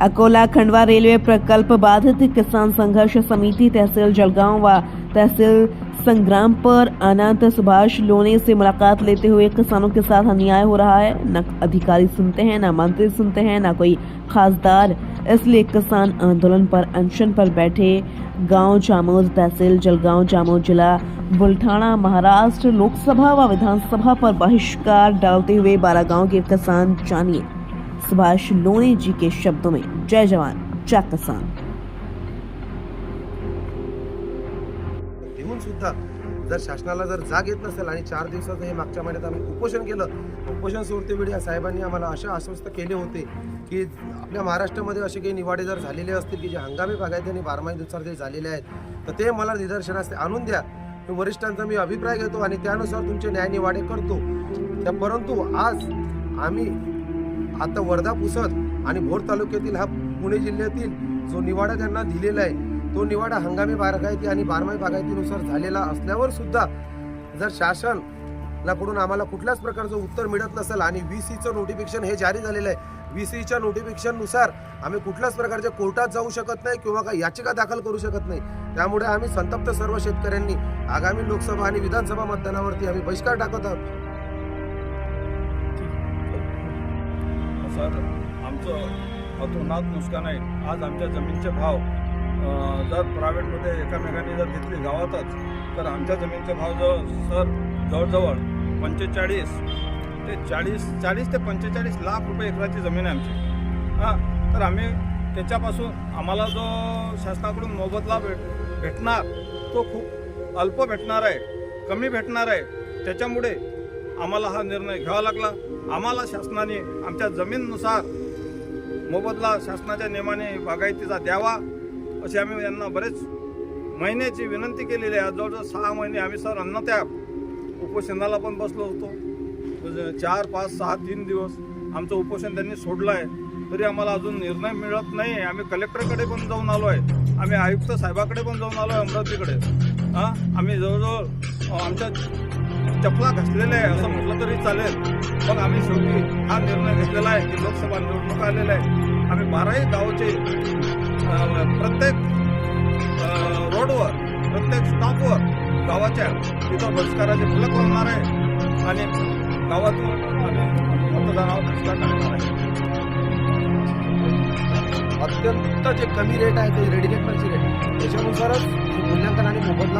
Akola Khandwa railway प्रकल्प बाधित किसान संघर्ष समिति तहसील जलगांव व तहसील संग्रामपुर अनंत सुभाष लोने से मुलाकात लेते हुए किसानों के साथ अन्याय हो रहा है। न अधिकारी सुनते हैं, न मंत्री सुनते हैं, न कोई खासदार। इसलिए किसान आंदोलन पर अनशन पर बैठे। गांव जामोद तहसील जलगांव जामोद जिला बुल्ढाना महाराष्ट्र लोकसभा व विधानसभा पर बहिष्कार डालते हुए 12 गांव के किसान। जानिए सुभाष लोने जी के शब्दों में। जय जवान जय किसान। देऊन सुद्धा जर शासनाला जर जाग येत नसेल आणि 4 दिवसाचं हे मागच्या महिन्यात आम्ही उपोषण केलं, उपोषण सोडतेवेळी या साहेबांनी आम्हाला अशा आश्वस्त केले होते की आपल्या महाराष्ट्रामध्ये असे काही निवाडे जर झालेले असतील की जे हंगामी बागायती आणि बारमाहीनुसार जे झालेले आहेत तर ते मला निदर्शनास आणून द्या। मी वरिष्ठांचा मी अभिप्राय घेतो आणि त्यानुसार तुमचे न्याय निवाडे करतो। परंतु आज आम्ही आता वर्धा पुसद आणि भोर तालुक्यातील हा पुणे जिल्ह्यातील जो निवाडा त्यांना दिलेला आहे तो निवाडा हंगामी बागायती आणि बारमाही बागायतीनुसार झालेला असल्यावर सुद्धा जर शासनाकडून आम्हाला कुठल्याच प्रकारचं उत्तर मिळत नसेल आणि VCचं नोटिफिकेशन हे जारी झालेलं आहे, VCच्या नोटिफिकेशननुसार आम्ही कुठल्याच प्रकारच्या कोर्टात जाऊ शकत नाही किंवा काही याचिका दाखल करू शकत नाही। त्यामुळे आम्ही संतप्त सर्व शेतकऱ्यांनी आगामी लोकसभा आणि विधानसभा मतदानावरती आम्ही बहिष्कार टाकत आहोत। सर, आमचं अतोनात नुकसान आहे। आज आमच्या जमीनचे भाव जर प्रायव्हेटमध्ये एकामेकांनी जर घेतली गावातच तर आमच्या जमीनचे भाव सर जवळजवळ 45 ते 45 लाख रुपये एकराची जमीन आहे आमची। तर आम्ही त्याच्यापासून आम्हाला जो शासनाकडून मोबदला भेटणार तो खूप अल्प भेटणार आहे, कमी भेटणार आहे। त्याच्यामुळे आम्हाला हा निर्णय घ्यावा लागला। आम्हाला शासनाने आमच्या जमीननुसार मोबदला शासनाच्या नियमाने बागायतीचा द्यावा अशी आम्ही यांना बरेच महिन्याची विनंती केलेली आहे। जवळजवळ 6 महिने आम्ही सर अन्नत्याग उपोषणाला पण बसलो होतो। 4, 5, 6, 3 दिवस आमचं उपोषण त्यांनी सोडलं आहे, तरी आम्हाला अजून निर्णय मिळत नाही। आम्ही कलेक्टरकडे पण जाऊन आलो आहे, आम्ही आयुक्त साहेबाकडे पण जाऊन आलो आहे अमरावतीकडे। आम्ही जवळजवळ आमच्या चपला घसलेल्या आहे असं म्हटलं तरी चालेल। मग आम्ही शेवटी हा निर्णय घेतलेला आहे की लोकसभा निवडणूक आलेल्या आहे, आम्ही 12ही गावचे प्रत्येक रोडवर प्रत्येक स्टॉपवर गावाच्या तिथं बहिष्काराचे फलक लावणार आहे आणि गावातून आम्ही मतदानावर बहिष्कार टाकणार आहे। अत्यंत जे कमी रेट आहे ते रेडिकेटची रेट त्याच्यानुसारच मूल्यांकन आणि मोबदला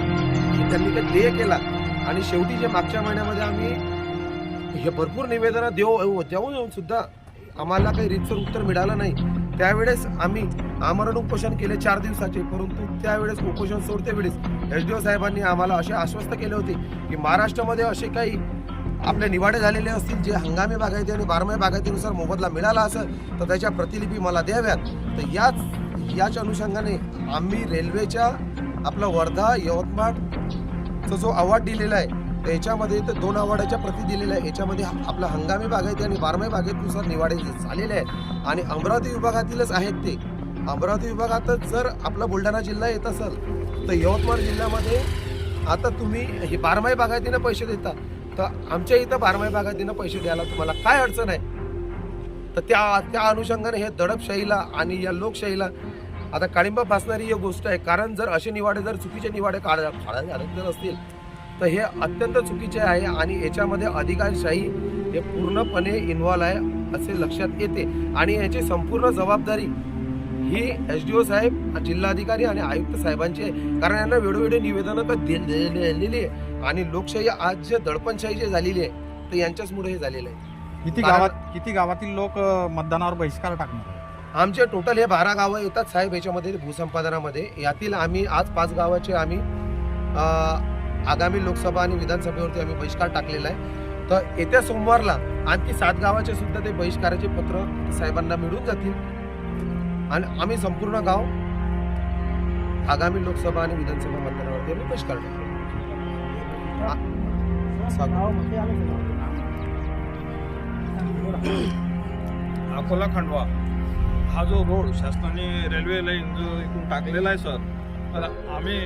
त्यांनी ते देय केला आणि शेवटी जे मागच्या महिन्यामध्ये आम्ही हे भरपूर निवेदनं देऊन सुद्धा आम्हाला काही रीतसर उत्तर मिळालं नाही। त्यावेळेस आम्ही आमरण उपोषण केले 4 दिवसाचे, परंतु त्यावेळेस उपोषण सोडतेवेळेस SDO साहेबांनी आम्हाला असे आश्वस्त केले होते की महाराष्ट्रामध्ये असे काही आपले निवाडे झालेले असतील जे हंगामी बागायती आणि बारमाही बागायतीनुसार मोबदला मिळाला असेल तर त्याच्या प्रतिलिपी मला द्याव्यात। तर याच अनुषंगाने आम्ही रेल्वेच्या आपला वर्धा यवतमाळचा जो अवॉर्ड दिलेला आहे याच्यामध्ये तर 2 अवॉर्डाच्या प्रती दिलेल्या आहे। याच्यामध्ये आपला हंगामी बागायती आणि बारमाही बागायतीनुसार निवाडे झालेले आहेत आणि अमरावती विभागातीलच आहेत ते। अमरावती विभागातच जर आपला बुलढाणा जिल्हा येत असेल तर यवतमाळ जिल्ह्यामध्ये आता तुम्ही हे बारमाही बागायतीनं पैसे देता तर आमच्या इथं बारमाही बागायतीनं पैसे द्यायला तुम्हाला काय अडचण आहे? तर त्या अनुषंगाने हे दडपशाहीला आणि या लोकशाहीला आता काळिंबा फासणारी ही गोष्ट आहे। कारण जर असे निवाडे जर चुकीचे निवाडे काढत असतील तर हे अत्यंत चुकीचे आहे आणि याच्यामध्ये अधिकारशाही हे पूर्णपणे इन्व्हॉल्व आहे असे लक्षात येते आणि याची संपूर्ण जबाबदारी ही SDO साहेब, जिल्हाधिकारी आणि आयुक्त साहेबांची आहे। कारण यांना वेळोवेळी निवेदनं दिलेली आहे आणि लोकशाही आज जे दडपणशाही जे झालेली आहे तर यांच्याचमुळे हे झालेलं आहे। किती गावातील लोक मतदानावर बहिष्कार टाकणार? आमचे टोटल हे 12 गावं येतात साहेब याच्यामध्ये भूसंपादनामध्ये। यातील आम्ही आज 5 गावाचे आम्ही आगामी लोकसभा आणि विधानसभेवरती आम्ही बहिष्कार टाकलेला आहे। तर येत्या सोमवारला आणखी 7 गावाचे सुद्धा ते बहिष्काराचे पत्र साहेबांना मिळून जातील आणि आम्ही संपूर्ण गाव आगामी लोकसभा आणि विधानसभा मतदानावरती आम्ही बहिष्कार टाकू। अकोला खंडवा हा जो रोड शासनाने रेल्वे लाईन जो इकडून टाकलेला आहे सर, तर आम्ही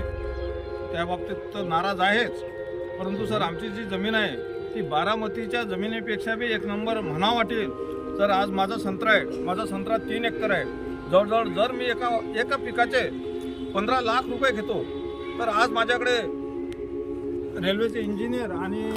त्या बाबतीत तर नाराज आहेच, परंतु सर आमची जी जमीन आहे ती बारामतीच्या जमिनीपेक्षा बी 1 नंबर म्हणा वाटेल। तर आज माझा संत्रा आहे, माझा संत्रा 3 एकर आहे, जवळजवळ जर मी एका पिकाचे 15 लाख रुपये घेतो तर आज माझ्याकडे रेल्वेचे इंजिनियर आणि